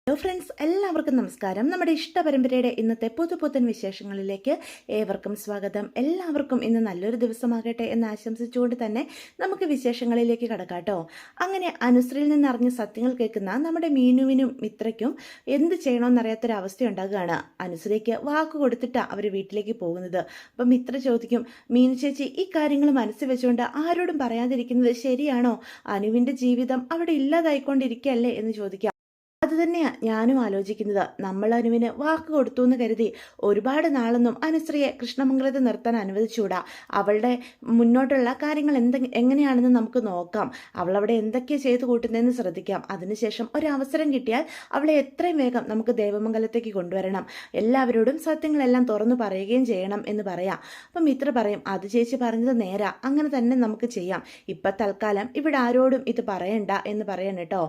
Hello friends, എല്ലാവർക്കും നമസ്കാരം. നമ്മുടെ ഇഷ്ടപരമ്പരയുടെ ഇന്നത്തെ പുതുപുത്തൻ വിശേഷങ്ങളിലേക്ക് ഏവർക്കും സ്വാഗതം. എല്ലാവർക്കും ഇന്ന് നല്ലൊരു ദിവസമാകട്ടെ എന്ന് ആശംസിച്ചുകൊണ്ട് തന്നെ നമുക്ക് വിശേഷങ്ങളിലേക്ക് കടക്കാട്ടോ. അങ്ങനെ അനുശ്രീയിൽ നിന്നറിഞ്ഞ സത്യങ്ങൾ കേൾക്കുന്ന നമ്മുടെ മീനുവിനും മിത്രയ്ക്കും എന്ത് ചെയ്യണമെന്നറിയാത്തൊരവസ്ഥ ഉണ്ടാകുകയാണ്. അനുശ്രീക്ക് വാക്ക് കൊടുത്തിട്ടാണ് അവർ വീട്ടിലേക്ക് പോകുന്നത്. അപ്പം മിത്ര ചോദിക്കും, മീനു ചേച്ചി ഈ കാര്യങ്ങൾ മനസ്സിൽ വെച്ചുകൊണ്ട് ആരോടും പറയാതിരിക്കുന്നത് ശരിയാണോ? അനുവിൻ്റെ ജീവിതം അവിടെ ഇല്ലാതായിക്കൊണ്ടിരിക്കുകയല്ലേ എന്ന് ചോദിക്കാം. അത് തന്നെയാണ് ഞാനും ആലോചിക്കുന്നത്. നമ്മൾ അനുവിന് വാക്ക് കൊടുത്തു എന്ന് കരുതി ഒരുപാട് നാളൊന്നും അനുശ്രീയെ കൃഷ്ണമംഗലത്ത് നിർത്താൻ അനുവദിച്ചുകൂടാ. അവളുടെ മുന്നോട്ടുള്ള കാര്യങ്ങൾ എങ്ങനെയാണെന്ന് നമുക്ക് നോക്കാം. അവളവിടെ എന്തൊക്കെയാണ് ചെയ്ത് കൂട്ടുന്നതെന്ന് ശ്രദ്ധിക്കാം. അതിനുശേഷം ഒരവസരം കിട്ടിയാൽ അവളെ എത്രയും വേഗം നമുക്ക് ദേവമംഗലത്തേക്ക് കൊണ്ടുവരണം. എല്ലാവരോടും സത്യങ്ങളെല്ലാം തുറന്നു പറയുകയും ചെയ്യണം എന്ന് പറയാം. അപ്പം മിത്ര പറയും, അത് ചേച്ചി പറഞ്ഞത് നേരാ, അങ്ങനെ തന്നെ നമുക്ക് ചെയ്യാം. ഇപ്പം തൽക്കാലം ഇവിടെ ആരോടും ഇത് പറയണ്ട എന്ന് പറയണം കേട്ടോ.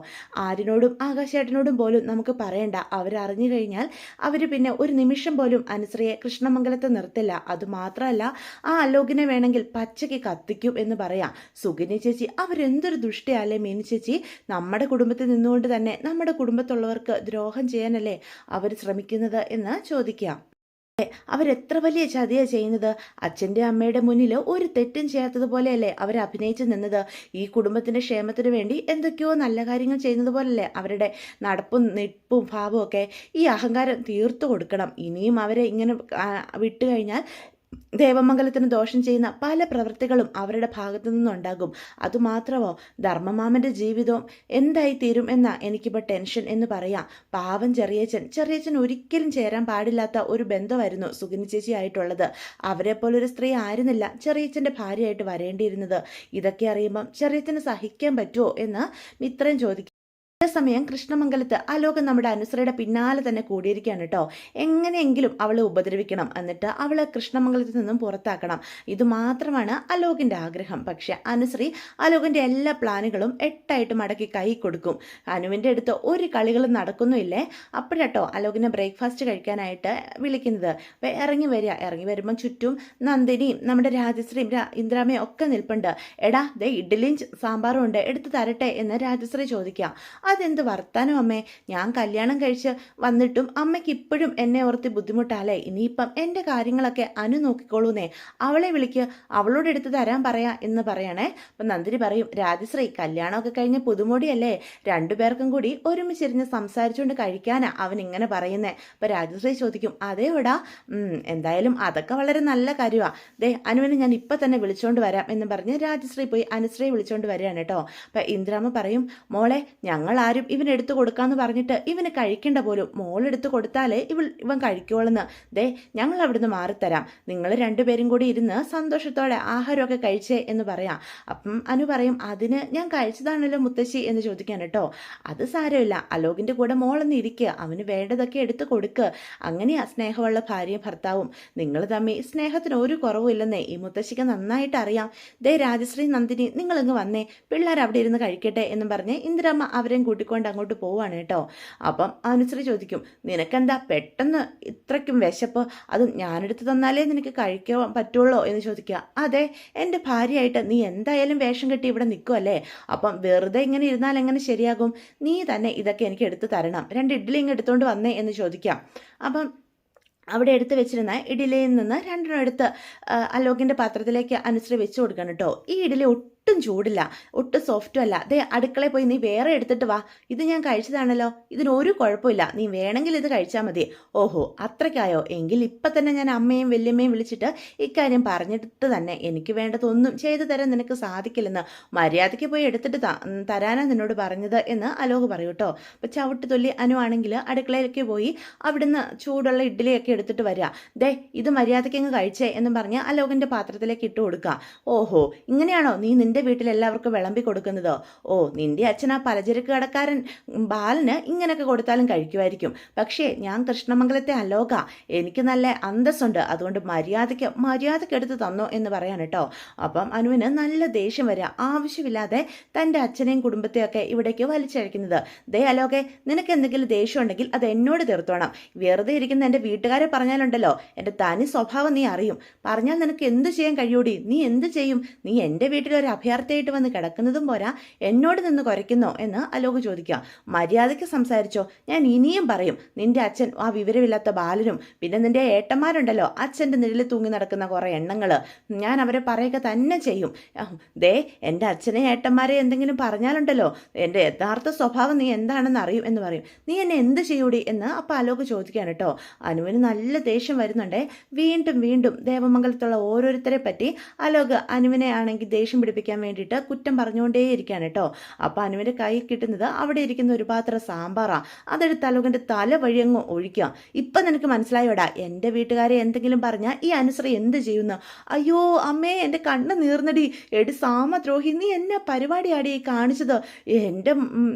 ആരിനോടും ആകാശേട്ടനോടും പോലും നമുക്ക് പറയണ്ട. അവരറിഞ്ഞു കഴിഞ്ഞാൽ അവർ പിന്നെ ഒരു നിമിഷം പോലും അനുശ്രീയെ കൃഷ്ണമംഗലത്ത് നിർത്തില്ല. അതുമാത്രമല്ല, ആ അലോകിനെ വേണമെങ്കിൽ പച്ചയ്ക്ക് കത്തിക്കും എന്ന് പറയാം. സുഗിനി ചേച്ചി അവരെന്തൊരു ദുഷ്ടയല്ലേ മീനു ചേച്ചി. നമ്മുടെ കുടുംബത്തിൽ നിന്നുകൊണ്ട് തന്നെ നമ്മുടെ കുടുംബത്തുള്ളവർക്ക് ദ്രോഹം ചെയ്യാനല്ലേ അവർ ശ്രമിക്കുന്നത് എന്ന് ചോദിക്കാം. അവരെത്ര വലിയ ചതിയാണ് ചെയ്യുന്നത്. അച്ഛൻ്റെ അമ്മയുടെ മുന്നിൽ ഒരു തെറ്റും ചെയ്യാത്തതുപോലെയല്ലേ അവർ അഭിനയിച്ച് നിന്നത്. ഈ കുടുംബത്തിൻ്റെ ക്ഷേമത്തിന് വേണ്ടി എന്തൊക്കെയോ നല്ല കാര്യങ്ങൾ ചെയ്യുന്നത് പോലല്ലേ അവരുടെ നടപ്പും നിപ്പും ഭാവവും ഒക്കെ. ഈ അഹങ്കാരം തീർത്തു കൊടുക്കണം. ഇനിയും അവരെ ഇങ്ങനെ വിട്ടുകഴിഞ്ഞാൽ ദേവമംഗലത്തിന് ദോഷം ചെയ്യുന്ന പല പ്രവൃത്തികളും അവരുടെ ഭാഗത്തു നിന്നുണ്ടാകും. അതുമാത്രമോ, ധർമ്മമാമൻ്റെ ജീവിതവും എന്തായിത്തീരും എന്നാ എനിക്കിപ്പോൾ ടെൻഷൻ എന്ന് പറയാം. പാവം ചെറിയച്ഛൻ ഒരിക്കലും ചേരാൻ പാടില്ലാത്ത ഒരു ബന്ധമായിരുന്നു സുഗിനി ചേച്ചി ആയിട്ടുള്ളത്. അവരെ പോലൊരു സ്ത്രീ ആയിരുന്നില്ല ചെറിയച്ഛൻ്റെ ഭാര്യയായിട്ട് വരേണ്ടിയിരുന്നത്. ഇതൊക്കെ അറിയുമ്പം ചെറിയച്ഛന് സഹിക്കാൻ പറ്റുമോ എന്ന് മിത്രൻ ചോദിക്കും. സമയം കൃഷ്ണമംഗലത്ത് അലോകൻ നമ്മുടെ അനുശ്രീയുടെ പിന്നാലെ തന്നെ കൂടിയിരിക്കുകയാണ് കേട്ടോ. എങ്ങനെയെങ്കിലും അവളെ ഉപദ്രവിക്കണം, എന്നിട്ട് അവളെ കൃഷ്ണമംഗലത്തിൽ നിന്നും പുറത്താക്കണം. ഇത് മാത്രമാണ് അലോകിൻ്റെ ആഗ്രഹം. പക്ഷെ അനുശ്രീ അലോകൻ്റെ എല്ലാ പ്ലാനുകളും എട്ടായിട്ട് മടക്കി കൈ കൊടുക്കും. അനുവിൻ്റെ അടുത്ത് ഒരു കളികളും നടക്കുന്നുമില്ലേ. അപ്പോഴാട്ടോ അലോകിനെ ബ്രേക്ക്ഫാസ്റ്റ് കഴിക്കാനായിട്ട് വിളിക്കുന്നത്. അപ്പോൾ ഇറങ്ങി വരുമ്പം ചുറ്റും നന്ദിനിയും നമ്മുടെ രാജശ്രീയും ഇന്ദ്രാമയും ഒക്കെ നിൽപ്പുണ്ട്. എടാ ദേ ഇഡ്ഡലിയും സാമ്പാറും ഉണ്ട്, എടുത്ത് തരട്ടെ എന്ന് രാജശ്രീ ചോദിക്കാം. അതെന്ത് വർത്താനം അമ്മേ, ഞാൻ കല്യാണം കഴിച്ച് വന്നിട്ടും അമ്മയ്ക്ക് ഇപ്പോഴും എന്നെ ഓർത്ത് ബുദ്ധിമുട്ടാലേ. ഇനിയിപ്പം എൻ്റെ കാര്യങ്ങളൊക്കെ അനു നോക്കിക്കോളൂന്നേ. അവളെ വിളിക്ക്, അവളോട് എടുത്ത് തരാൻ പറയാ എന്ന് പറയണേ. അപ്പം നന്ദിനി പറയും, രാജശ്രീ കല്യാണമൊക്കെ കഴിഞ്ഞ് പുതുമോടിയല്ലേ, രണ്ടുപേർക്കും കൂടി ഒരുമിച്ചിരുന്ന് സംസാരിച്ചുകൊണ്ട് കഴിക്കാനാ അവൻ ഇങ്ങനെ പറയുന്നേ. അപ്പം രാജശ്രീ ചോദിക്കും, അതേടാ, എന്തായാലും അതൊക്കെ വളരെ നല്ല കാര്യമാണ്. ദേ അനുവിനെ ഞാൻ ഇപ്പം തന്നെ വിളിച്ചോണ്ട് വരാം എന്ന് പറഞ്ഞ് രാജശ്രീ പോയി അനുശ്രീയെ വിളിച്ചോണ്ട് വരികയാണ് കേട്ടോ. അപ്പം ഇന്ദ്രാമ്മ പറയും, മോളെ ഞങ്ങൾ ആരും ഇവനെടുത്ത് കൊടുക്കാന്ന് പറഞ്ഞിട്ട് ഇവന് കഴിക്കേണ്ട പോലും, മോളെടുത്ത് കൊടുത്താലേ ഇവൻ കഴിക്കുള്ളെന്ന്. ദേ ഞങ്ങൾ അവിടുന്ന് മാറിത്തരാം, നിങ്ങൾ രണ്ടുപേരും കൂടി ഇരുന്ന് സന്തോഷത്തോടെ ആഹാരമൊക്കെ കഴിച്ചേ എന്ന് പറയാം. അപ്പം അനു പറയും, അതിന് ഞാൻ കഴിച്ചതാണല്ലോ മുത്തശ്ശി എന്ന് ചോദിക്കാൻ കേട്ടോ. അത് സാരമില്ല, അലോകിൻ്റെ കൂടെ മോളൊന്ന് ഇരിക്കുക, അവന് വേണ്ടതൊക്കെ എടുത്ത് കൊടുക്കുക. അങ്ങനെയാ സ്നേഹമുള്ള ഭാര്യയും ഭർത്താവും. നിങ്ങൾ തമ്മിൽ സ്നേഹത്തിന് ഒരു കുറവുമില്ലെന്നേ ഈ മുത്തശ്ശിക്ക് നന്നായിട്ട് അറിയാം. ദേ രാജശ്രീ നന്ദിനി നിങ്ങളിങ്ങ് വന്നേ, പിള്ളേർ അവിടെ ഇരുന്ന് കഴിക്കട്ടെ എന്നും പറഞ്ഞ് ഇന്ദിരാമ്മ അവരെയും കൂട്ടിക്കൊണ്ട് അങ്ങോട്ട് പോവാണ് കേട്ടോ. അപ്പം അനുശ്രീ ചോദിക്കും, നിനക്കെന്താ പെട്ടെന്ന് ഇത്രയ്ക്കും വിശപ്പ്, അത് ഞാനെടുത്ത് തന്നാലേ നിനക്ക് കഴിക്കാൻ പറ്റുള്ളൂ എന്ന് ചോദിക്കുക. അതെ, എൻ്റെ ഭാര്യയായിട്ട് നീ എന്തായാലും വേഷം കെട്ടി ഇവിടെ നിൽക്കുമല്ലേ, അപ്പം വെറുതെ ഇങ്ങനെ ഇരുന്നാൽ എങ്ങനെ ശരിയാകും, നീ തന്നെ ഇതൊക്കെ എനിക്ക് എടുത്ത് തരണം, 2 ഇഡ്ഡലി ഇങ്ങ് എടുത്തുകൊണ്ട് വന്നേ എന്ന് ചോദിക്കാം. അപ്പം അവിടെ എടുത്ത് വെച്ചിരുന്ന ഇഡ്ഡലിയിൽ നിന്ന് 2 എടുത്ത് അലോകിൻ്റെ പാത്രത്തിലേക്ക് അനുശ്രീ വെച്ച് കൊടുക്കണം കേട്ടോ. ഈ ഇഡ്ഡലി ഒട്ടും ചൂടില്ല, ഒട്ടും സോഫ്റ്റും അല്ല. ദേ അടുക്കളയിൽ പോയി നീ വേറെ എടുത്തിട്ട് വാ, ഇത് ഞാൻ കഴിച്ചതാണല്ലോ, ഇതിനൊരു കുഴപ്പമില്ല, നീ വേണമെങ്കിൽ ഇത് കഴിച്ചാൽ മതി. ഓഹോ അത്രയ്ക്കായോ, എങ്കിൽ ഇപ്പം തന്നെ ഞാൻ അമ്മയും വല്യമ്മയും വിളിച്ചിട്ട് ഇക്കാര്യം പറഞ്ഞിട്ട് തന്നെ എനിക്ക് വേണ്ടതൊന്നും ചെയ്തു തരാൻ നിനക്ക് സാധിക്കില്ലെന്ന്, മര്യാദയ്ക്ക് പോയി എടുത്തിട്ട് തരാനാ നിന്നോട് പറഞ്ഞത് എന്ന് അലോക് പറയൂ കേട്ടോ. അപ്പോൾ ചവിട്ട് തൊല്ലി അനു ആണെങ്കിൽ അടുക്കളയിലേക്ക് പോയി അവിടുന്ന് ചൂടുള്ള ഇഡ്ഡലിയൊക്കെ എടുത്തിട്ട് വരിക. ദേ ഇത് മര്യാദയ്ക്ക് അങ്ങ് കഴിച്ചേ എന്നും പറഞ്ഞ് അലോകിൻ്റെ പാത്രത്തിലേക്ക് ഇട്ട് കൊടുക്കുക. ഓഹോ ഇങ്ങനെയാണോ നീ നിൻ്റെ വീട്ടിൽ എല്ലാവർക്കും വിളമ്പി കൊടുക്കുന്നതോ? ഓ നിൻ്റെ അച്ഛൻ ആ പലചരക്ക് കടക്കാരൻ ബാലന് ഇങ്ങനെയൊക്കെ കൊടുത്താലും കഴിക്കുമായിരിക്കും. പക്ഷേ ഞാൻ കൃഷ്ണമംഗലത്തെ അലോക, എനിക്ക് നല്ല അന്തസ്സുണ്ട്, അതുകൊണ്ട് മര്യാദയ്ക്ക് എടുത്ത് തന്നോ എന്ന് പറയാൻ കേട്ടോ. അപ്പം അനുവിന് നല്ല ദേഷ്യം വരിക, ആവശ്യമില്ലാതെ തൻ്റെ അച്ഛനെയും കുടുംബത്തെയൊക്കെ ഇവിടേക്ക് വലിച്ചഴിക്കുന്നത്. ദേ അലോകെ, നിനക്ക് എന്തെങ്കിലും ദേഷ്യം ഉണ്ടെങ്കിൽ അത് എന്നോട് തീർത്തോണം, വെറുതെ ഇരിക്കുന്ന എൻ്റെ വീട്ടുകാരെ പറഞ്ഞാലുണ്ടല്ലോ എൻ്റെ തനി സ്വഭാവം നീ അറിയും. പറഞ്ഞാൽ നിനക്ക് എന്ത് ചെയ്യാൻ കഴിയൂടി, നീ എന്ത് ചെയ്യും? നീ എൻ്റെ വീട്ടിലൊരു അഭയാർത്ഥിയായിട്ട് വന്ന് കിടക്കുന്നതും പോരാ എന്നോട് നിന്ന് കുരയ്ക്കുന്നോ എന്ന് അലോക് ചോദിക്കുക. മര്യാദയ്ക്ക് സംസാരിച്ചോ, ഞാൻ ഇനിയും പറയും. നിന്റെ അച്ഛൻ ആ വിവരമില്ലാത്ത ബാലനും പിന്നെ നിന്റെ ഏട്ടന്മാരുണ്ടല്ലോ, അച്ഛൻ്റെ നിഴലിൽ തൂങ്ങി നടക്കുന്ന കുറേ എണ്ണങ്ങൾ, ഞാൻ അവരെ പറയുക തന്നെ ചെയ്യും. ദേ എൻ്റെ അച്ഛനെ ഏട്ടന്മാരെ എന്തെങ്കിലും പറഞ്ഞാലുണ്ടല്ലോ എൻ്റെ യഥാർത്ഥ സ്വഭാവം നീ എന്താണെന്ന് അറിയും എന്ന് പറയും. നീ എന്നെ എന്ത് ചെയ്യൂടി എന്ന് അപ്പം അലോക് ചോദിക്കുകയാണ് കേട്ടോ. അനുവിന് നല്ല ദേഷ്യം വരുന്നുണ്ടേ. വീണ്ടും വീണ്ടും ദേവമംഗലത്തുള്ള ഓരോരുത്തരെ പറ്റി അലോക് അനുവിനെ ആണെങ്കിൽ ദേഷ്യം പിടിപ്പിക്കാൻ വേണ്ടിയിട്ട് കുറ്റം പറഞ്ഞുകൊണ്ടേയിരിക്കുകയാണ് കേട്ടോ. അപ്പം അനുവിൻ്റെ കൈ കിട്ടുന്നത് അവിടെ ഇരിക്കുന്ന ഒരു പാത്രം സാമ്പാറാ. അതെടുത്ത് അലോകിൻ്റെ തല വഴിയങ്ങ് ഒഴിക്കുക. ഇപ്പം നിനക്ക് മനസ്സിലായോടാ എൻ്റെ വീട്ടുകാരെ എന്തെങ്കിലും പറഞ്ഞാൽ ഈ അനുശ്രീ എന്ത് ചെയ്യുന്നു? അയ്യോ അമ്മേ, എൻ്റെ കണ്ണ് നീർന്നടി. എടി സാമദ്രോഹി, നീ എന്നെ പരിപാടിയാടി കാണിച്ചത്? എൻ്റെ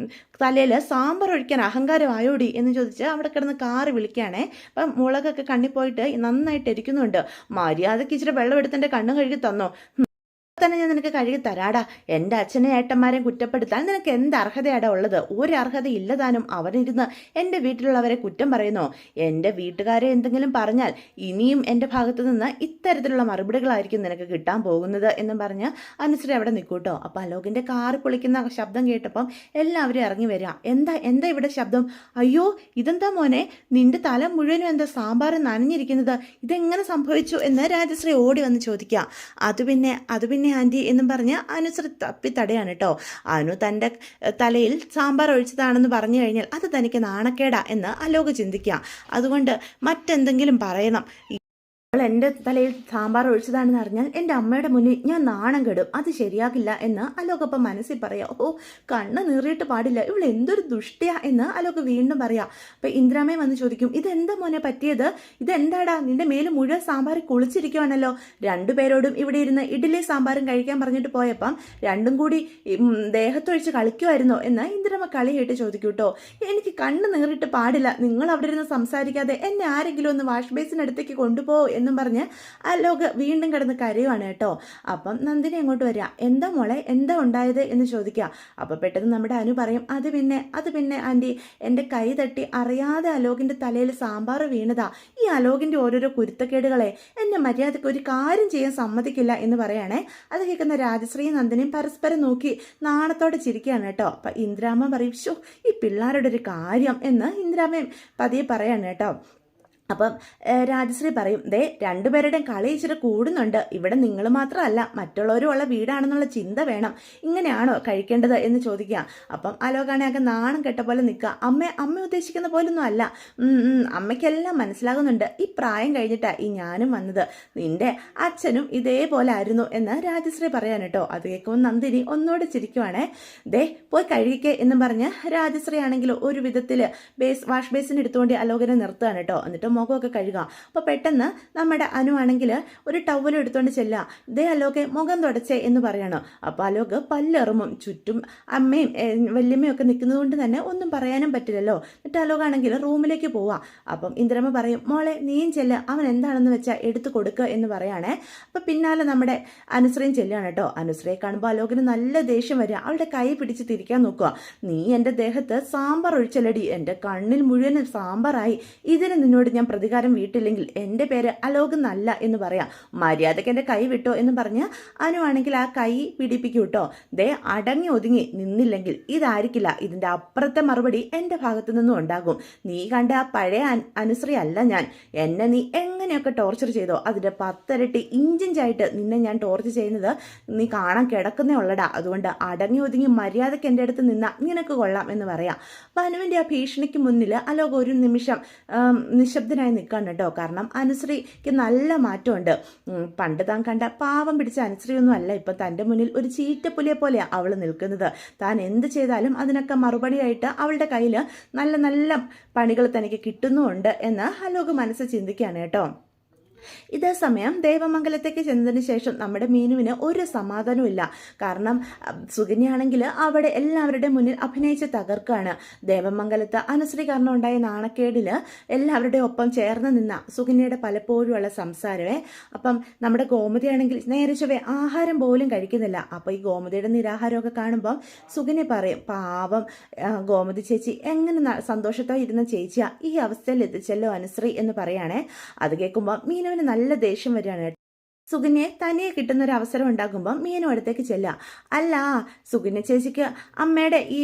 തലയിൽ സാമ്പാർ ഒഴിക്കാൻ അഹങ്കാരമായോടി എന്ന് ചോദിച്ച് അവിടെ കിടന്ന് കാറ് വിളിക്കുകയാണേ. അപ്പം മുളകൊക്കെ കണ്ണിൽ പോയിട്ട് നന്നായിട്ട് ഇരിക്കുന്നുണ്ട്. മര്യാദയ്ക്ക് ഇച്ചിരി വെള്ളം എടുത്ത് എൻ്റെ കണ്ണ് കഴുകി തന്നോ, തന്നെ ഞാൻ നിനക്ക് കഴുകി തരാടാ. എൻ്റെ അച്ഛനെ ഏട്ടന്മാരെയും കുറ്റപ്പെടുത്താൻ നിനക്ക് എന്ത് അർഹതയാടാ ഉള്ളത്? ഒരു അർഹത ഇല്ലതാനും. അവനിരുന്ന് എൻ്റെ വീട്ടിലുള്ളവരെ കുറ്റം പറയുന്നോ? എൻ്റെ വീട്ടുകാരെ എന്തെങ്കിലും പറഞ്ഞാൽ ഇനിയും എൻ്റെ ഭാഗത്തു നിന്ന് ഇത്തരത്തിലുള്ള മറുപടികളായിരിക്കും നിനക്ക് കിട്ടാൻ പോകുന്നത് എന്നും പറഞ്ഞ് അനുശ്രീ അവിടെ നിൽക്കൂട്ടോ. അപ്പം അലോകിൻ്റെ കാറ് പൊളിക്കുന്ന ശബ്ദം കേട്ടപ്പം എല്ലാവരും ഇറങ്ങി വരിക. എന്താ എന്താ ഇവിടെ ശബ്ദം? അയ്യോ ഇതെന്താ മോനെ, നിന്റെ തല മുഴുവനും എന്താ സാമ്പാർ നനഞ്ഞിരിക്കുന്നത്? ഇതെങ്ങനെ സംഭവിച്ചു എന്ന് രാജശ്രീ ഓടി വന്ന് ചോദിക്കുക. അത് പിന്നെ ആൻറ്റി എന്നും പറഞ്ഞ് അനുശ്രീ തപ്പി തടയാണ് കേട്ടോ. അനു തൻ്റെ തലയിൽ സാമ്പാർ ഒഴിച്ചതാണെന്ന് പറഞ്ഞു കഴിഞ്ഞാൽ അത് തനിക്ക് നാണക്കേടാ എന്ന് അലോക് ചിന്തിക്കുക. അതുകൊണ്ട് മറ്റെന്തെങ്കിലും പറയണം. അവൾ എൻ്റെ തലയിൽ സാമ്പാർ ഒഴിച്ചതാണെന്ന് അറിഞ്ഞാൽ എൻ്റെ അമ്മയുടെ മുന്നിൽ ഞാൻ നാണം കെടും. അത് ശരിയാകില്ല എന്ന് അലോക് അപ്പം മനസ്സിൽ പറയാം. ഓ, കണ്ണ് നീറിയിട്ട് പാടില്ല, ഇവൾ എന്തൊരു ദുഷ്ടിയാ എന്ന് അലോക് വീണ്ടും പറയാം. അപ്പം ഇന്ദ്രാമേ വന്ന് ചോദിക്കും, ഇതെന്താ മോനെ പറ്റിയത്? ഇതെന്താടാ, നിന്റെ മേല് മുഴുവൻ സാമ്പാർ കുളിച്ചിരിക്കുവാണല്ലോ. രണ്ടുപേരോടും ഇവിടെ ഇരുന്ന് ഇഡ്ഡലി സാമ്പാറും കഴിക്കാൻ പറഞ്ഞിട്ട് പോയപ്പം രണ്ടും കൂടി ദേഹത്തൊഴിച്ച് കളിക്കുമായിരുന്നോ എന്ന് ഇന്ദ്രമ്മ കളിയായിട്ട് ചോദിക്കും കേട്ടോ. എനിക്ക് കണ്ണ് നീറിയിട്ട് പാടില്ല, നിങ്ങൾ അവിടെ ഇരുന്ന് സംസാരിക്കാതെ എന്നെ ആരെങ്കിലും ഒന്ന് വാഷ് ബേസിനടുത്തേക്ക് കൊണ്ടുപോകും എന്നും പറഞ്ഞ് അലോക് വീണ്ടും കിടന്ന് കരയുവാണ് കേട്ടോ. അപ്പം നന്ദിനി അങ്ങോട്ട് വരിക. എന്താ മോളെ, എന്താ ഉണ്ടായത് എന്ന് ചോദിക്കുക. അപ്പം പെട്ടെന്ന് നമ്മുടെ അനു പറയും, അത് പിന്നെ ആൻറ്റി, എൻ്റെ കൈ തട്ടി അറിയാതെ അലോകിൻ്റെ തലയിൽ സാമ്പാർ വീണതാ. ഈ അലോകിൻ്റെ ഓരോരോ കുരുത്തക്കേടുകളെ എന്നെ മര്യാദയ്ക്ക് ഒരു കാര്യം ചെയ്യാൻ സമ്മതിക്കില്ല എന്ന് പറയുകയാണേ. അത് കേൾക്കുന്ന രാജശ്രീയും നന്ദിനിയും പരസ്പരം നോക്കി നാണത്തോടെ ചിരിക്കുകയാണ് കേട്ടോ. അപ്പം ഇന്ദ്രാമ്മ പറയും, ഷോ ഈ പിള്ളേരുടെ ഒരു കാര്യം എന്ന് ഇന്ദ്രാമ്മയും പതിയെ പറയാണ് കേട്ടോ. അപ്പം രാജശ്രീ പറയും, ദേ രണ്ടുപേരുടെയും കളി ഇച്ചിരി കൂടുന്നുണ്ട്. ഇവിടെ നിങ്ങൾ മാത്രമല്ല മറ്റുള്ളവരും ഉള്ള വീടാണെന്നുള്ള ചിന്ത വേണം. ഇങ്ങനെയാണോ കഴിക്കേണ്ടത് എന്ന് ചോദിക്കുക. അപ്പം അലോകാണെ നാണം കെട്ട പോലെ നിൽക്കുക. അമ്മ ഉദ്ദേശിക്കുന്ന പോലൊന്നും അല്ല. അമ്മയ്ക്കെല്ലാം മനസ്സിലാകുന്നുണ്ട്. ഈ പ്രായം കഴിഞ്ഞിട്ടാണ് ഈ ഞാനും വന്നത്. നിന്റെ അച്ഛനും ഇതേപോലെ ആയിരുന്നു എന്ന് രാജശ്രീ പറയാൻ കേട്ടോ. അത് കേൾക്കുമ്പോൾ നന്ദിനി ഒന്നുകൂടെ ചിരിക്കുവാണേ. ദേ പോയി കഴിക്കേ എന്നും പറഞ്ഞ് രാജശ്രീ ആണെങ്കിൽ ഒരു വിധത്തിൽ വാഷ് ബേസിന് എടുത്തുകൊണ്ട് അലോകനെ നിർത്തുകയാണ് കേട്ടോ. എന്നിട്ട് മുഖമൊക്കെ കഴുകുക. അപ്പോൾ പെട്ടെന്ന് നമ്മുടെ അനു ആണെങ്കിൽ ഒരു ടവൽ എടുത്തുകൊണ്ട് ചെല്ലുക. ദേ അലോകെ മുഖം തുടച്ചേ എന്ന് പറയണം. അപ്പോൾ അലോക് പല്ലെറുമും. ചുറ്റും അമ്മയും വല്യമ്മയും ഒക്കെ നിൽക്കുന്നത് കൊണ്ട് തന്നെ ഒന്നും പറയാനും പറ്റില്ലല്ലോ. എന്നിട്ട് അലോകാണെങ്കിൽ റൂമിലേക്ക് പോവുക. അപ്പം ഇന്ദ്രമ്മ പറയും, മോളെ നീയും ചെല്ല്, അവൻ എന്താണെന്ന് വെച്ചാൽ എടുത്തു കൊടുക്കുക എന്ന് പറയുകയാണേ. അപ്പം പിന്നാലെ നമ്മുടെ അനുശ്രീയും ചെല്ലുകയാണ് കേട്ടോ. അനുശ്രീയെ കാണുമ്പോൾ അലോകിന് നല്ല ദേഷ്യം വരിക. അവളുടെ കൈ പിടിച്ച് തിരിക്കാൻ നോക്കുക. നീ എൻ്റെ ദേഹത്ത് സാമ്പാർ ഒഴിച്ചല്ലടി, എൻ്റെ കണ്ണിൽ മുഴുവനും സാമ്പാറായി. ഇതിന് നിന്നോട് ഞാൻ പ്രതികാരം വീട്ടില്ലെങ്കിൽ എൻ്റെ പേര് അലോക് എന്നല്ല എന്ന് പറയാം. മര്യാദയ്ക്ക് എൻ്റെ കൈ വിട്ടോ എന്ന് പറഞ്ഞ് അനുവാണെങ്കിൽ ആ കൈ പിടിപ്പിക്കൂ കേട്ടോ. ദേ അടങ്ങി ഒതുങ്ങി നിന്നില്ലെങ്കിൽ ഇതായിരിക്കില്ല, ഇതിൻ്റെ അപ്പുറത്തെ മറുപടി എൻ്റെ ഭാഗത്തു നിന്നും ഉണ്ടാകും. നീ കണ്ട ആ പഴയ അനുശ്രീ അല്ല ഞാൻ. എന്നെ നീ എങ്ങനെയൊക്കെ ടോർച്ചർ ചെയ്തോ അതിൻ്റെ 10 ഇരട്ടി ഇഞ്ചിഞ്ചായിട്ട് നിന്നെ ഞാൻ ടോർച്ചർ ചെയ്യുന്നത് നീ കാണാൻ കിടക്കുന്നേ ഉള്ളടാ. അതുകൊണ്ട് അടങ്ങി ഒതുങ്ങി മര്യാദയ്ക്ക് എൻ്റെ അടുത്ത് നിന്നാൽ നിനക്ക് കൊള്ളാം എന്ന് പറയാം. അപ്പം അനുവിൻ്റെ ആ ഭീഷണിക്ക് മുന്നിൽ അലോക് ഒരു നിമിഷം നിശബ്ദനായി നിൽക്കാൻ കേട്ടോ. കാരണം അനുശ്രീക്ക് നല്ല മാറ്റമുണ്ട്. പണ്ട് താൻ കണ്ട പാവം പിടിച്ച അനുശ്രീയൊന്നും അല്ല ഇപ്പം തൻ്റെ മുന്നിൽ ഒരു ചീറ്റപ്പുലിയെ പോലെയാണ് അവൾ നിൽക്കുന്നത്. താൻ എന്ത് ചെയ്താലും അതിനൊക്കെ മറുപടിയായിട്ട് അവളുടെ കയ്യിൽ നല്ല നല്ല പണികൾ തനിക്ക് കിട്ടുന്നുമുണ്ട് എന്ന് അലോക് മനസ്സ് ചിന്തിക്കുകയാണ് കേട്ടോ. ഇതേ സമയം ദേവമംഗലത്തേക്ക് ചെന്നതിന് ശേഷം നമ്മുടെ മീനുവിന് ഒരു സമാധാനവും ഇല്ല. കാരണം സുകന്യാണെങ്കിൽ അവിടെ എല്ലാവരുടെയും മുന്നിൽ അഭിനയിച്ച് തകർക്കുകയാണ്. ദേവമംഗലത്ത് അനുശ്രീ കാരണം ഉണ്ടായ നാണക്കേടിൽ എല്ലാവരുടെയും ഒപ്പം ചേർന്ന് നിന്ന സുകന്യയുടെ പലപ്പോഴുമുള്ള സംസാരമേ. അപ്പം നമ്മുടെ ഗോമതിയാണെങ്കിൽ നേരെ ചൊവ്വേ ആഹാരം പോലും കഴിക്കുന്നില്ല. അപ്പോൾ ഈ ഗോമതിയുടെ നിരാഹാരമൊക്കെ കാണുമ്പം സുകന്യ പറയും, പാവം ഗോമതി ചേച്ചി എങ്ങനെ സന്തോഷത്തോടെ ഇരുന്ന ചേച്ചിയാ ഈ അവസ്ഥയിൽ എത്തിച്ചല്ലോ അനുശ്രീ എന്ന് പറയുകയാണേ. അത് കേൾക്കുമ്പോൾ മീനുവിന് നല്ല ദേഷ്യം വരികയാണ്. സുകന്യെ തനിയെ കിട്ടുന്ന ഒരു അവസരം ഉണ്ടാകുമ്പോൾ മീനു അടുത്തേക്ക് ചെല്ലുക. അല്ല, സുകന്യ ചേച്ചിക്ക് അമ്മയുടെ ഈ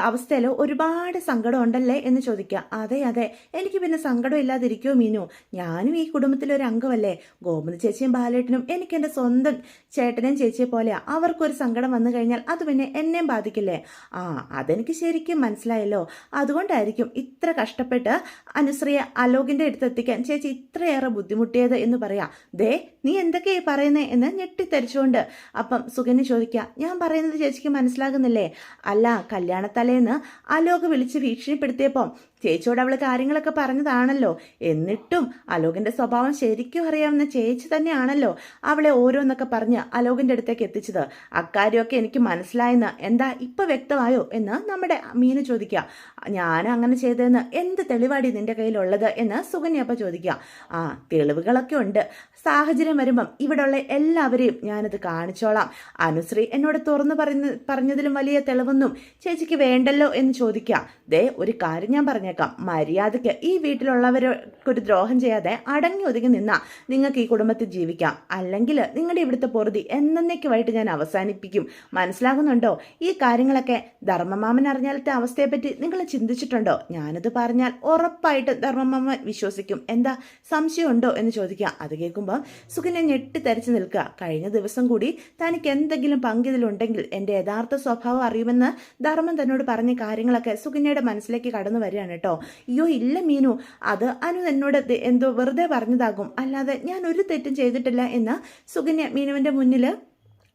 അവസ്ഥയിൽ ഒരുപാട് സങ്കടം ഉണ്ടല്ലേ എന്ന് ചോദിക്കുക. അതെ അതെ, എനിക്ക് പിന്നെ സങ്കടം ഇല്ലാതിരിക്കുമോ മീനു? ഞാനും ഈ കുടുംബത്തിലൊരു അംഗമല്ലേ. ഗോമതി ചേച്ചിയും ബാലേട്ടനും എനിക്ക് എൻ്റെ സ്വന്തം ചേട്ടനും ചേച്ചിയെ പോലെയാ. അവർക്കൊരു സങ്കടം വന്നു കഴിഞ്ഞാൽ അത് പിന്നെ എന്നെയും ബാധിക്കില്ലേ? ആ, അതെനിക്ക് ശരിക്കും മനസ്സിലായല്ലോ. അതുകൊണ്ടായിരിക്കും ഇത്ര കഷ്ടപ്പെട്ട് അനുശ്രീയെ അലോകിൻ്റെ അടുത്തെത്തിക്കാൻ ചേച്ചി ഇത്രയേറെ ബുദ്ധിമുട്ടിയത് എന്ന് പറയാം. ദേ, നീ എന്തൊക്കെയാ പറയുന്നേ എന്ന് ഞെട്ടിത്തെരിച്ചുകൊണ്ട് അപ്പം സുകന്യ ചോദിക്കുക, ഞാൻ പറയുന്നത് ചേച്ചിക്ക് മനസ്സിലാകുന്നില്ലേ? അല്ല, കല്യാണത്തലേന്ന് അലോക് വിളിച്ച് ഭീഷണിപ്പെടുത്തിയപ്പോൾ ചേച്ചിയോട് അവൾ കാര്യങ്ങളൊക്കെ പറഞ്ഞതാണല്ലോ. എന്നിട്ടും അലോകിൻ്റെ സ്വഭാവം ശരിക്കും അറിയാവുന്ന ചേച്ചി തന്നെയാണല്ലോ അവളെ ഓരോന്നൊക്കെ പറഞ്ഞ് അലോകിൻ്റെ അടുത്തേക്ക് എത്തിച്ചത്. അക്കാര്യമൊക്കെ എനിക്ക് മനസ്സിലായെന്ന് എന്താ ഇപ്പം വ്യക്തമായോ എന്ന് നമ്മുടെ മീനു ചോദിക്കുക. ഞാൻ അങ്ങനെ ചെയ്തതെന്ന് എന്ത് തെളിവാടി നിന്റെ കയ്യിലുള്ളത് എന്ന് സുകന്യ അപ്പം ചോദിക്കുക. ആ, തെളിവുകളൊക്കെ ഉണ്ട്. സാഹചര്യം വരുമ്പം ഇവിടെയുള്ള എല്ലാവരെയും ഞാനത് കാണിച്ചോളാം. അനുശ്രീ എന്നോട് തുറന്നു പറഞ്ഞതിലും വലിയ തെളിവൊന്നും ചേച്ചിക്ക് വേണ്ടല്ലോ എന്ന് ചോദിക്കാം. ദേ, ഒരു കാര്യം ഞാൻ പറഞ്ഞേക്കാം, മര്യാദയ്ക്ക് ഈ വീട്ടിലുള്ളവർക്കൊരു ദ്രോഹം ചെയ്യാതെ അടങ്ങി ഒതുങ്ങി നിന്നാ നിങ്ങൾക്ക് ഈ കുടുംബത്തിൽ ജീവിക്കാം. അല്ലെങ്കിൽ നിങ്ങളുടെ ഇവിടുത്തെ പൊറുതി എന്നേക്കുമായിട്ട് ഞാൻ അവസാനിപ്പിക്കും. മനസ്സിലാകുന്നുണ്ടോ? ഈ കാര്യങ്ങളൊക്കെ ധർമ്മമാമൻ അറിഞ്ഞാലത്തെ അവസ്ഥയെപ്പറ്റി നിങ്ങൾ ചിന്തിച്ചിട്ടുണ്ടോ? ഞാനത് പറഞ്ഞാൽ ഉറപ്പായിട്ട് ധർമ്മമാമൻ വിശ്വസിക്കും. എന്താ സംശയമുണ്ടോ എന്ന് ചോദിക്കാം. അത് കേൾക്കുമ്പോൾ സുകന്യ ഞെട്ടിത്തരിച്ചു നിൽക്കുക. കഴിഞ്ഞ ദിവസം കൂടി തനിക്ക് എന്തെങ്കിലും പങ്കിതിലുണ്ടെങ്കിൽ എൻ്റെ യഥാർത്ഥ സ്വഭാവം അറിയുമെന്ന് ധർമ്മൻ തന്നോട് പറഞ്ഞ കാര്യങ്ങളൊക്കെ സുകന്യയുടെ മനസ്സിലേക്ക് കടന്നു വരികയാണ് കേട്ടോ. അയ്യോ ഇല്ല മീനു, അത് അനു എന്നോട് എന്തോ വെറുതെ പറഞ്ഞതാകും, അല്ലാതെ ഞാൻ ഒരു തെറ്റും ചെയ്തിട്ടില്ല എന്ന് സുകന്യ മീനുവിൻ്റെ മുന്നിൽ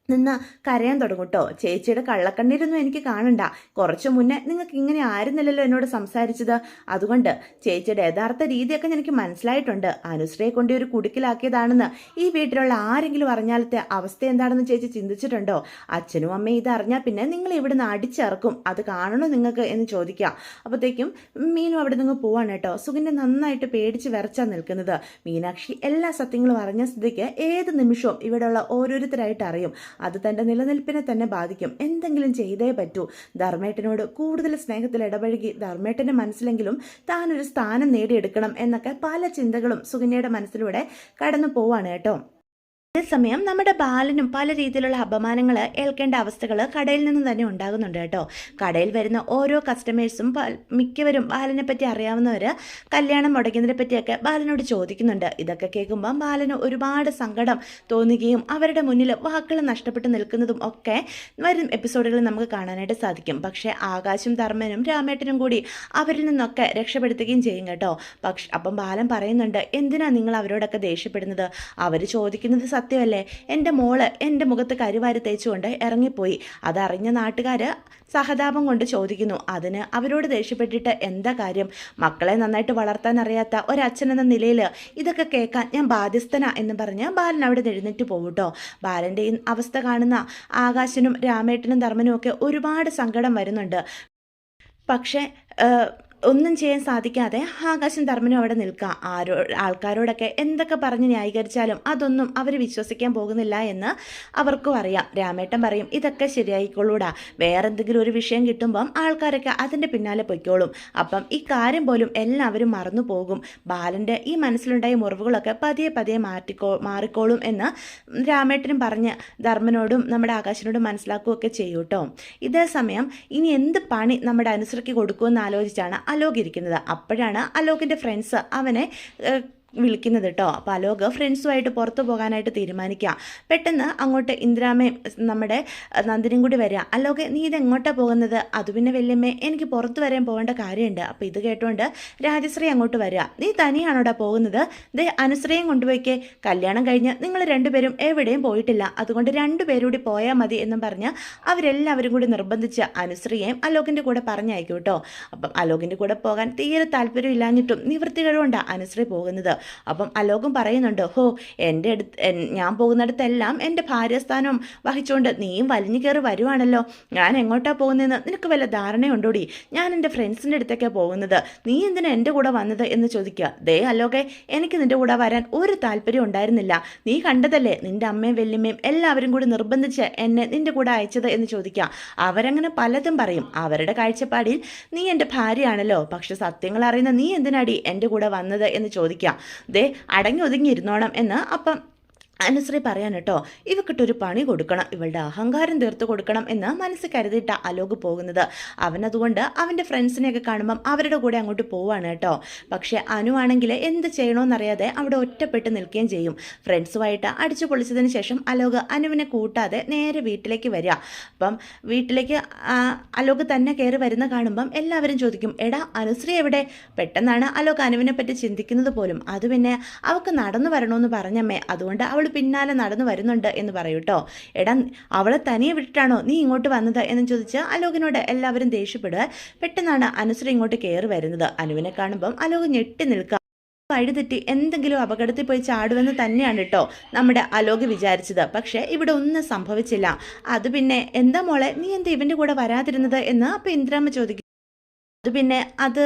നിന്ന് കരയാൻ തുടങ്ങും കേട്ടോ. ചേച്ചിയുടെ കള്ളക്കണ്ണീരൊന്നും എനിക്ക് കാണണ്ട. കുറച്ചു മുന്നേ നിങ്ങൾക്ക് ഇങ്ങനെ ആയിരുന്നില്ലല്ലോ എന്നോട് സംസാരിച്ചത്. അതുകൊണ്ട് ചേച്ചിയുടെ യഥാർത്ഥ രീതിയൊക്കെ എനിക്ക് മനസ്സിലായിട്ടുണ്ട്. അനുശ്രീയെ കൊണ്ട് ഒരു കുടുക്കിലാക്കിയതാണെന്ന് ഈ വീട്ടിലുള്ള ആരെങ്കിലും അറിഞ്ഞാലത്തെ അവസ്ഥ എന്താണെന്ന് ചേച്ചി ചിന്തിച്ചിട്ടുണ്ടോ? അച്ഛനും അമ്മയും ഇത് അറിഞ്ഞാൽ പിന്നെ നിങ്ങൾ ഇവിടുന്ന് അടിച്ചിറക്കും. അത് കാണണോ നിങ്ങൾക്ക് എന്ന് ചോദിക്കാം. അപ്പോഴത്തേക്കും മീനു അവിടെ നിന്ന് പോവാണ് കേട്ടോ. സുകന്യ നന്നായിട്ട് പേടിച്ച് വിറച്ചാൽ നിൽക്കുന്നത്. മീനാക്ഷി എല്ലാ സത്യങ്ങളും അറിഞ്ഞ സ്ഥിതിക്ക് ഏത് നിമിഷവും ഇവിടെയുള്ള ഓരോരുത്തരായിട്ട് അറിയും. അത് തൻ്റെ നിലനിൽപ്പിനെ തന്നെ ബാധിക്കും. എന്തെങ്കിലും ചെയ്തേ പറ്റൂ. ധർമ്മേട്ടനോട് കൂടുതൽ സ്നേഹത്തിൽ ഇടപഴകി ധർമ്മേട്ടൻ്റെ മനസ്സിലെങ്കിലും താനൊരു സ്ഥാനം നേടിയെടുക്കണം എന്നൊക്കെ പല ചിന്തകളും സുകന്യയുടെ മനസ്സിലൂടെ കടന്നു പോവാണ് കേട്ടോ. അതേസമയം നമ്മുടെ ബാലനും പല രീതിയിലുള്ള അപമാനങ്ങൾ ഏൽക്കേണ്ട അവസ്ഥകൾ കടയിൽ നിന്ന് തന്നെ ഉണ്ടാകുന്നുണ്ട് കേട്ടോ. കടയിൽ വരുന്ന ഓരോ കസ്റ്റമേഴ്സും മിക്കവരും ബാലനെ പറ്റി അറിയാവുന്നവർ കല്യാണം മുടങ്ങിയതിനെ പറ്റിയൊക്കെ ബാലനോട് ചോദിക്കുന്നുണ്ട്. ഇതൊക്കെ കേൾക്കുമ്പോൾ ബാലന് ഒരുപാട് സങ്കടം തോന്നുകയും അവരുടെ മുന്നിൽ വാക്കുകൾ നഷ്ടപ്പെട്ട് നിൽക്കുന്നതും ഒക്കെ വരും എപ്പിസോഡുകളിൽ നമുക്ക് കാണാനായിട്ട് സാധിക്കും. പക്ഷേ ആകാശും ധർമ്മനും രാമേട്ടനും കൂടി അവരിൽ നിന്നൊക്കെ രക്ഷപ്പെടുത്തുകയും ചെയ്യും കേട്ടോ. അപ്പം ബാലൻ പറയുന്നുണ്ട്, എന്തിനാ നിങ്ങൾ അവരോടൊക്കെ ദേഷ്യപ്പെടുന്നത്? അവർ ചോദിക്കുന്നത് സത്യമല്ലേ? എൻ്റെ മോള് എൻ്റെ മുഖത്ത് കരുവാരി തേച്ചുകൊണ്ട് ഇറങ്ങിപ്പോയി. അതറിഞ്ഞ നാട്ടുകാർ സഹതാപം കൊണ്ട് ചോദിക്കുന്നു. അതിന് അവരോട് ദേഷ്യപ്പെട്ടിട്ട് എന്താ കാര്യം? മക്കളെ നന്നായിട്ട് വളർത്താൻ അറിയാത്ത ഒരച്ഛൻ എന്ന നിലയിൽ ഇതൊക്കെ കേൾക്കാൻ ഞാൻ ബാധ്യസ്ഥനാ എന്ന് പറഞ്ഞ് ബാലൻ അവിടെ എഴുന്നേറ്റ് പോകൂട്ടോ. ബാലൻ്റെ ഈ അവസ്ഥ കാണുന്ന ആകാശനും രാമേട്ടനും ധർമ്മനും ഒക്കെ ഒരുപാട് സങ്കടം വരുന്നുണ്ട്. പക്ഷേ ഒന്നും ചെയ്യാൻ സാധിക്കാതെ ആകാശം ധർമ്മനും അവിടെ നിൽക്കുക. ആൾക്കാരോടൊക്കെ എന്തൊക്കെ പറഞ്ഞ് ന്യായീകരിച്ചാലും അതൊന്നും അവർ വിശ്വസിക്കാൻ പോകുന്നില്ല എന്ന് അവർക്കും അറിയാം. രാമേട്ടൻ പറയും, ഇതൊക്കെ ശരിയായിക്കൊള്ളൂടാ, വേറെ എന്തെങ്കിലും ഒരു വിഷയം കിട്ടുമ്പം ആൾക്കാരൊക്കെ അതിൻ്റെ പിന്നാലെ പൊയ്ക്കോളും. അപ്പം ഈ കാര്യം പോലും എല്ലാവരും മറന്നു പോകും. ബാലൻ്റെ ഈ മനസ്സിലുണ്ടായ മുറിവുകളൊക്കെ പതിയെ പതിയെ മാറിക്കോളും എന്ന് രാമേട്ടനും പറഞ്ഞ് ധർമ്മനോടും നമ്മുടെ ആകാശനോടും മനസ്സിലാക്കുകയൊക്കെ ചെയ്യൂട്ടോ. ഇതേ സമയം ഇനി എന്ത് പണി നമ്മുടെ അനുസൃതിക്ക് കൊടുക്കുമെന്ന് ആലോചിച്ചാണ് അലോക് ഇരിക്കുന്നത്. അപ്പോഴാണ് അലോകിൻ്റെ ഫ്രണ്ട്സ് അവനെ വിളിക്കുന്നത് കേട്ടോ. അപ്പോൾ അലോക് ഫ്രണ്ട്സുമായിട്ട് പുറത്തു പോകാനായിട്ട് തീരുമാനിക്കുക. പെട്ടെന്ന് അങ്ങോട്ട് ഇന്ദിരാമയും നമ്മുടെ നന്ദിനിയും കൂടി വരിക. അലോക്, നീ ഇതെങ്ങോട്ടാണ് പോകുന്നത്? അത് പിന്നെ വല്യമ്മേ, എനിക്ക് പുറത്ത് വരാൻ പോകേണ്ട കാര്യമുണ്ട്. അപ്പോൾ ഇത് കേട്ടുകൊണ്ട് രാജശ്രീ അങ്ങോട്ട് വരിക. നീ തനിയാണോടാ പോകുന്നത്? ദേ, അനുശ്രീയും കൊണ്ടുപോയിക്കേ. കല്യാണം കഴിഞ്ഞ് നിങ്ങൾ രണ്ടുപേരും എവിടെയും പോയിട്ടില്ല, അതുകൊണ്ട് രണ്ടുപേരും കൂടി പോയാൽ മതി എന്നും പറഞ്ഞ് അവരെല്ലാവരും കൂടി നിർബന്ധിച്ച് അനുശ്രീയെയും അലോകിൻ്റെ കൂടെ പറഞ്ഞയക്കും കേട്ടോ. അപ്പം അലോകിൻ്റെ കൂടെ പോകാൻ തീരെ താല്പര്യമില്ലാഞ്ഞിട്ടും നിവൃത്തികളുകൊണ്ടാണ് അനുശ്രീ പോകുന്നത്. അപ്പം അലോകും പറയുന്നുണ്ട്, ഹോ, ഞാൻ പോകുന്നിടത്തെല്ലാം എൻ്റെ ഭാര്യസ്ഥാനം വഹിച്ചുകൊണ്ട് നീയും വലിഞ്ഞു കയറി വരുവാണല്ലോ. ഞാൻ എങ്ങോട്ടാണ് പോകുന്നതെന്ന് നിനക്ക് വല്ല ധാരണയുണ്ടോടി? ഞാൻ എൻ്റെ ഫ്രണ്ട്സിൻ്റെ അടുത്തേക്കാണ് പോകുന്നത്. നീ എന്തിനാ എൻ്റെ കൂടെ വന്നത് എന്ന് ചോദിക്കുക. ദേ അലോകെ, എനിക്ക് നിൻ്റെ കൂടെ വരാൻ ഒരു താല്പര്യം ഉണ്ടായിരുന്നില്ല. നീ കണ്ടതല്ലേ, നിൻ്റെ അമ്മയും വല്യമ്മയും എല്ലാവരും കൂടി നിർബന്ധിച്ച് എന്നെ നിൻ്റെ കൂടെ അയച്ചത് എന്ന് ചോദിക്കുക. അവരങ്ങനെ പലതും പറയും. അവരുടെ കാഴ്ചപ്പാടിൽ നീ എൻ്റെ ഭാര്യയാണല്ലോ. പക്ഷെ സത്യങ്ങൾ അറിയുന്ന നീ എന്തിനാടി എൻ്റെ കൂടെ വന്നത് എന്ന് ചോദിക്കുക. ദേ, അടങ്ങി ഒതുങ്ങിയിരുന്നോണം എന്ന് അപ്പം അനുശ്രീ പറയാൻ കേട്ടോ, ഇവക്കിട്ടൊരു പണി കൊടുക്കണം, ഇവളുടെ അഹങ്കാരം തീർത്ത് കൊടുക്കണം എന്ന് മനസ്സ് കരുതിയിട്ട അലോക് പോകുന്നത്. അവനതുകൊണ്ട് അവൻ്റെ ഫ്രണ്ട്സിനെയൊക്കെ കാണുമ്പം അവരുടെ കൂടെ അങ്ങോട്ട് പോവാണ് കേട്ടോ. പക്ഷേ അനുവാണെങ്കിൽ എന്ത് ചെയ്യണമെന്നറിയാതെ അവിടെ ഒറ്റപ്പെട്ട് നിൽക്കുകയും ചെയ്യും. ഫ്രണ്ട്സുമായിട്ട് അടിച്ചു പൊളിച്ചതിന് ശേഷം അലോക് അനുവിനെ കൂട്ടാതെ നേരെ വീട്ടിലേക്ക് വരിക. അപ്പം വീട്ടിലേക്ക് അലോക് തന്നെ കയറി വരുന്ന കാണുമ്പം എല്ലാവരും ചോദിക്കും, എടാ അനുശ്രീ എവിടെ? പെട്ടെന്നാണ് അലോക് അനുവിനെ പറ്റി ചിന്തിക്കുന്നത് പോലും. അത് പിന്നെ അവൾക്ക് നടന്നു വരണമെന്ന് പറഞ്ഞമ്മേ, അതുകൊണ്ട് അവൾ പിന്നാലെ നടന്നു വരുന്നുണ്ട് എന്ന് പറയൂട്ടോ. എടാ അവളെ തനിയെ വിട്ടിട്ടാണോ നീ ഇങ്ങോട്ട് വന്നത് എന്ന് ചോദിച്ച് അലോകിനോട് എല്ലാവരും ദേഷ്യപ്പെടുക. പെട്ടെന്നാണ് അനുശ്രീ ഇങ്ങോട്ട് കയറി വരുന്നത്. അനുവിനെ കാണുമ്പം അലോക് ഞെട്ടി നിൽക്കുക. വഴിതെറ്റി എന്തെങ്കിലും അപകടത്തിൽ പോയി ചാടുമെന്ന് തന്നെയാണ് കേട്ടോ നമ്മുടെ അലോക് വിചാരിച്ചത്. പക്ഷേ ഇവിടെ ഒന്നും സംഭവിച്ചില്ല. അത് പിന്നെ എന്താ മോളെ, നീ എന്താ ഇവൻ്റെ കൂടെ വരാതിരുന്നത് എന്ന് അപ്പം ഇന്ദ്രാമ്മ ചോദിക്കും. അത് പിന്നെ അത്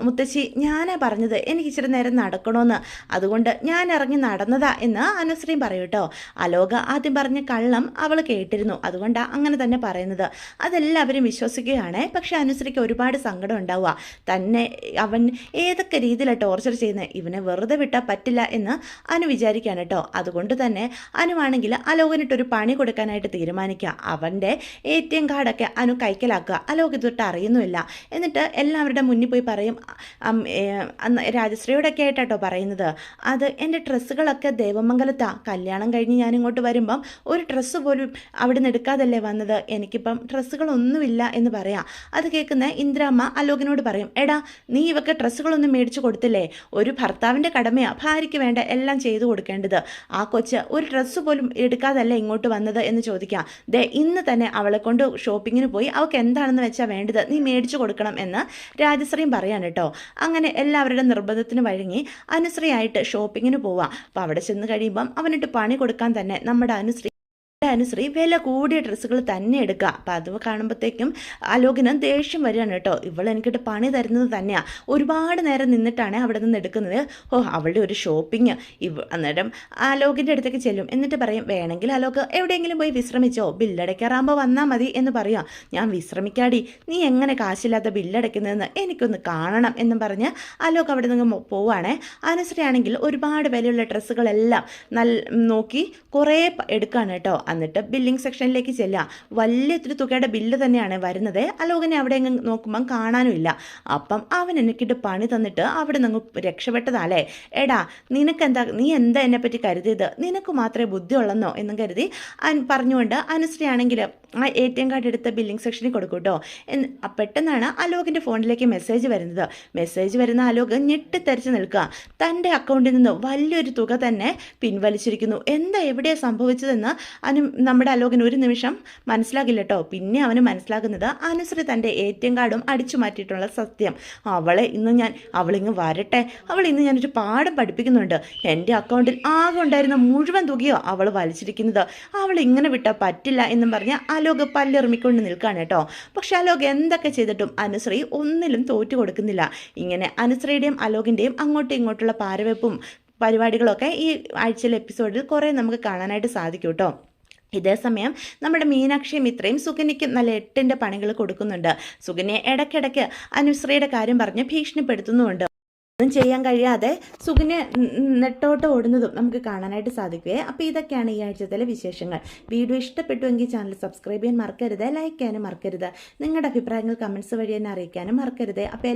മുത്തശ്ശി ഞാനാ പറഞ്ഞത്, എനിക്ക് ഇച്ചിരി നേരം നടക്കണമെന്ന്, അതുകൊണ്ട് ഞാൻ ഇറങ്ങി നടന്നതാ എന്ന് അനുശ്രീയും പറയും കേട്ടോ. അലോക ആദ്യം പറഞ്ഞ കള്ളം അവൾ കേട്ടിരുന്നു, അതുകൊണ്ടാണ് അങ്ങനെ തന്നെ പറയുന്നത്. അതെല്ലാവരും വിശ്വസിക്കുകയാണ്. പക്ഷെ അനുശ്രീക്ക് ഒരുപാട് സങ്കടം ഉണ്ടാവുക. തന്നെ അവൻ ഏതൊക്കെ രീതിയിലാണ് ടോർച്ചർ ചെയ്യുന്നത്, ഇവനെ വെറുതെ വിട്ടാൽ പറ്റില്ല എന്ന് അനു വിചാരിക്കുകയാണ് കേട്ടോ. അതുകൊണ്ട് തന്നെ അനുവാണെങ്കിൽ അലോകനിട്ടൊരു പണി കൊടുക്കാനായിട്ട് തീരുമാനിക്കുക. അവൻ്റെ ATM കാർഡൊക്കെ അനു കൈക്കലാക്കുക. അലോക് ഇതൊട്ട് അറിയുന്നുമില്ല. എന്നിട്ട് എല്ലാവരുടെ മുന്നിൽ പോയി പറയും, രാജശ്രീയോടൊക്കെ ആയിട്ടോ പറയുന്നത്, അത് എൻ്റെ ഡ്രസ്സുകളൊക്കെ ദേവമംഗലത്താണ്, കല്യാണം കഴിഞ്ഞ് ഞാനിങ്ങോട്ട് വരുമ്പം ഒരു ഡ്രസ്സ് പോലും അവിടെ നിന്ന് എടുക്കാതല്ലേ വന്നത്, എനിക്കിപ്പം ഡ്രസ്സുകളൊന്നുമില്ല എന്ന് പറയാം. അത് കേൾക്കുന്ന ഇന്ദ്രാമ്മ അലോകിനോട് പറയും, എടാ നീ ഇവക്ക് ഡ്രസ്സുകളൊന്നും മേടിച്ചു കൊടുത്തില്ലേ? ഒരു ഭർത്താവിൻ്റെ കടമയാണ് ഭാര്യയ്ക്ക് വേണ്ട എല്ലാം ചെയ്തു കൊടുക്കേണ്ടത്. ആ കൊച്ച് ഒരു ഡ്രസ്സ് പോലും എടുക്കാതല്ലേ ഇങ്ങോട്ട് വന്നത് എന്ന് ചോദിക്കാം. ഇന്ന് തന്നെ അവളെ കൊണ്ട് ഷോപ്പിങ്ങിന് പോയി അവൾക്ക് എന്താണെന്ന് വെച്ചാൽ വേണ്ടത് നീ മേടിച്ചു കൊടുക്കണം എന്ന് രാജശ്രീയും പറയാൻ കേട്ടോ. അങ്ങനെ എല്ലാവരുടെ നിർബന്ധത്തിന് വഴങ്ങി അനുശ്രീയായിട്ട് ഷോപ്പിങ്ങിന് പോവാം. അപ്പോൾ അവിടെ ചെന്ന് കഴിയുമ്പം അവനിട്ട് പണി കൊടുക്കാൻ തന്നെ നമ്മുടെ അനുശ്രീ വില കൂടിയ ഡ്രസ്സുകൾ തന്നെ എടുക്കുക. അപ്പം അത് കാണുമ്പോഴത്തേക്കും അലോകിന് ദേഷ്യം വരികയാണ് കേട്ടോ. ഇവളെനിക്കിട്ട് പണി തരുന്നത് തന്നെയാണ്, ഒരുപാട് നേരം നിന്നിട്ടാണ് അവിടെ നിന്ന് എടുക്കുന്നത്. അവളുടെ ഒരു ഷോപ്പിങ്. അന്നേരം അലോകിൻ്റെ അടുത്തേക്ക് ചെല്ലും. എന്നിട്ട് പറയും, വേണമെങ്കിൽ അലോക് എവിടെയെങ്കിലും പോയി വിശ്രമിച്ചോ, ബില്ലടയ്ക്കാറാകുമ്പോൾ വന്നാൽ മതി എന്ന് പറയാം. ഞാൻ വിശ്രമിക്കാടി, നീ എങ്ങനെ കാശില്ലാത്ത ബില്ലടയ്ക്കുന്നതെന്ന് എനിക്കൊന്ന് കാണണം എന്നും പറഞ്ഞ് അലോക് അവിടെ നിന്ന് പോവാണേ. അനുശ്രീ ആണെങ്കിൽ ഒരുപാട് വിലയുള്ള ഡ്രസ്സുകളെല്ലാം നോക്കി കുറേ എടുക്കുകയാണ് കേട്ടോ. എന്നിട്ട് ബില്ലിംഗ് സെക്ഷനിലേക്ക് ചെല്ലുക. വലിയൊരു തുകയുടെ ബില്ല് തന്നെയാണ് വരുന്നത്. അലോകനെ അവിടെ എങ്ങും നോക്കുമ്പം കാണാനുമില്ല. അപ്പം അവൻ എനിക്കിട്ട് പണി തന്നിട്ട് അവിടെ നിന്ന് രക്ഷപ്പെട്ടതല്ലേ. എടാ നിനക്കെന്താ, നീ എന്താ എന്നെപ്പറ്റി കരുതിയത്, നിനക്ക് മാത്രമേ ബുദ്ധിയുള്ളെന്നോ എന്നും കരുതി പറഞ്ഞുകൊണ്ട് അനുശ്രീ ആണെങ്കിൽ ആ ATM കാർഡ് എടുത്ത് ബില്ലിംഗ് സെക്ഷനിൽ കൊടുക്കും കേട്ടോ. പെട്ടെന്നാണ് അലോകിൻ്റെ ഫോണിലേക്ക് മെസ്സേജ് വരുന്നത്. മെസ്സേജ് വരുന്ന അലോക് ഞെട്ടിത്തെറിച്ച് നിൽക്കുക. തൻ്റെ അക്കൗണ്ടിൽ നിന്ന് വലിയൊരു തുക തന്നെ പിൻവലിച്ചിരിക്കുന്നു. എന്താ എവിടെയാണ് സംഭവിച്ചതെന്ന് നമ്മുടെ അലോകിന് ഒരു നിമിഷം മനസ്സിലാകില്ല കേട്ടോ. പിന്നെ അവന് മനസ്സിലാകുന്നത് അനുശ്രീ തൻ്റെ ATM കാർഡും അടിച്ചു മാറ്റിയിട്ടുള്ള സത്യം. അവളിങ്ങ് വരട്ടെ, ഇന്ന് ഞാനൊരു പാഠം പഠിപ്പിക്കുന്നുണ്ട്. എൻ്റെ അക്കൗണ്ടിൽ ആകെ ഉണ്ടായിരുന്ന മുഴുവൻ തുകയോ അവൾ വലിച്ചിരിക്കുന്നത്, അവൾ ഇങ്ങനെ വിട്ടാൽ പറ്റില്ല എന്നും പറഞ്ഞ് അലോക് പല്ലെറിമിക്കൊണ്ട് നിൽക്കുകയാണ് കേട്ടോ. പക്ഷെ അലോക് എന്തൊക്കെ ചെയ്തിട്ടും അനുശ്രീ ഒന്നിലും തോറ്റു കൊടുക്കുന്നില്ല. ഇങ്ങനെ അനുശ്രീയുടെയും അലോകിൻ്റെയും അങ്ങോട്ടും ഇങ്ങോട്ടുള്ള പാരവെപ്പും പരിപാടികളൊക്കെ ഈ ആഴ്ചയിലെ എപ്പിസോഡിൽ കുറേ നമുക്ക് കാണാനായിട്ട് സാധിക്കും കേട്ടോ. ഇതേസമയം നമ്മുടെ മീനാക്ഷിയും ഇത്രയും സുകന്യയ്ക്കും നല്ല 8ൻ്റെ പണികൾ കൊടുക്കുന്നുണ്ട്. സുകന്യെ ഇടയ്ക്കിടയ്ക്ക് അനുശ്രീയുടെ കാര്യം പറഞ്ഞ് ഭീഷണിപ്പെടുത്തുന്നുമുണ്ട്. ഒന്നും ചെയ്യാൻ കഴിയാതെ സുകന്യ നെട്ടോട്ട് ഓടുന്നതും നമുക്ക് കാണാനായിട്ട് സാധിക്കുകയെ. അപ്പോൾ ഇതൊക്കെയാണ് ഈ ആഴ്ചത്തിലെ വിശേഷങ്ങൾ. വീഡിയോ ഇഷ്ടപ്പെട്ടുവെങ്കിൽ ചാനൽ സബ്സ്ക്രൈബ് ചെയ്യാൻ മറക്കരുത്, ലൈക്ക് ചെയ്യാനും മറക്കരുത്, നിങ്ങളുടെ അഭിപ്രായങ്ങൾ കമൻസ് വഴി തന്നെ അറിയിക്കാനും മറക്കരുത്. അപ്പോൾ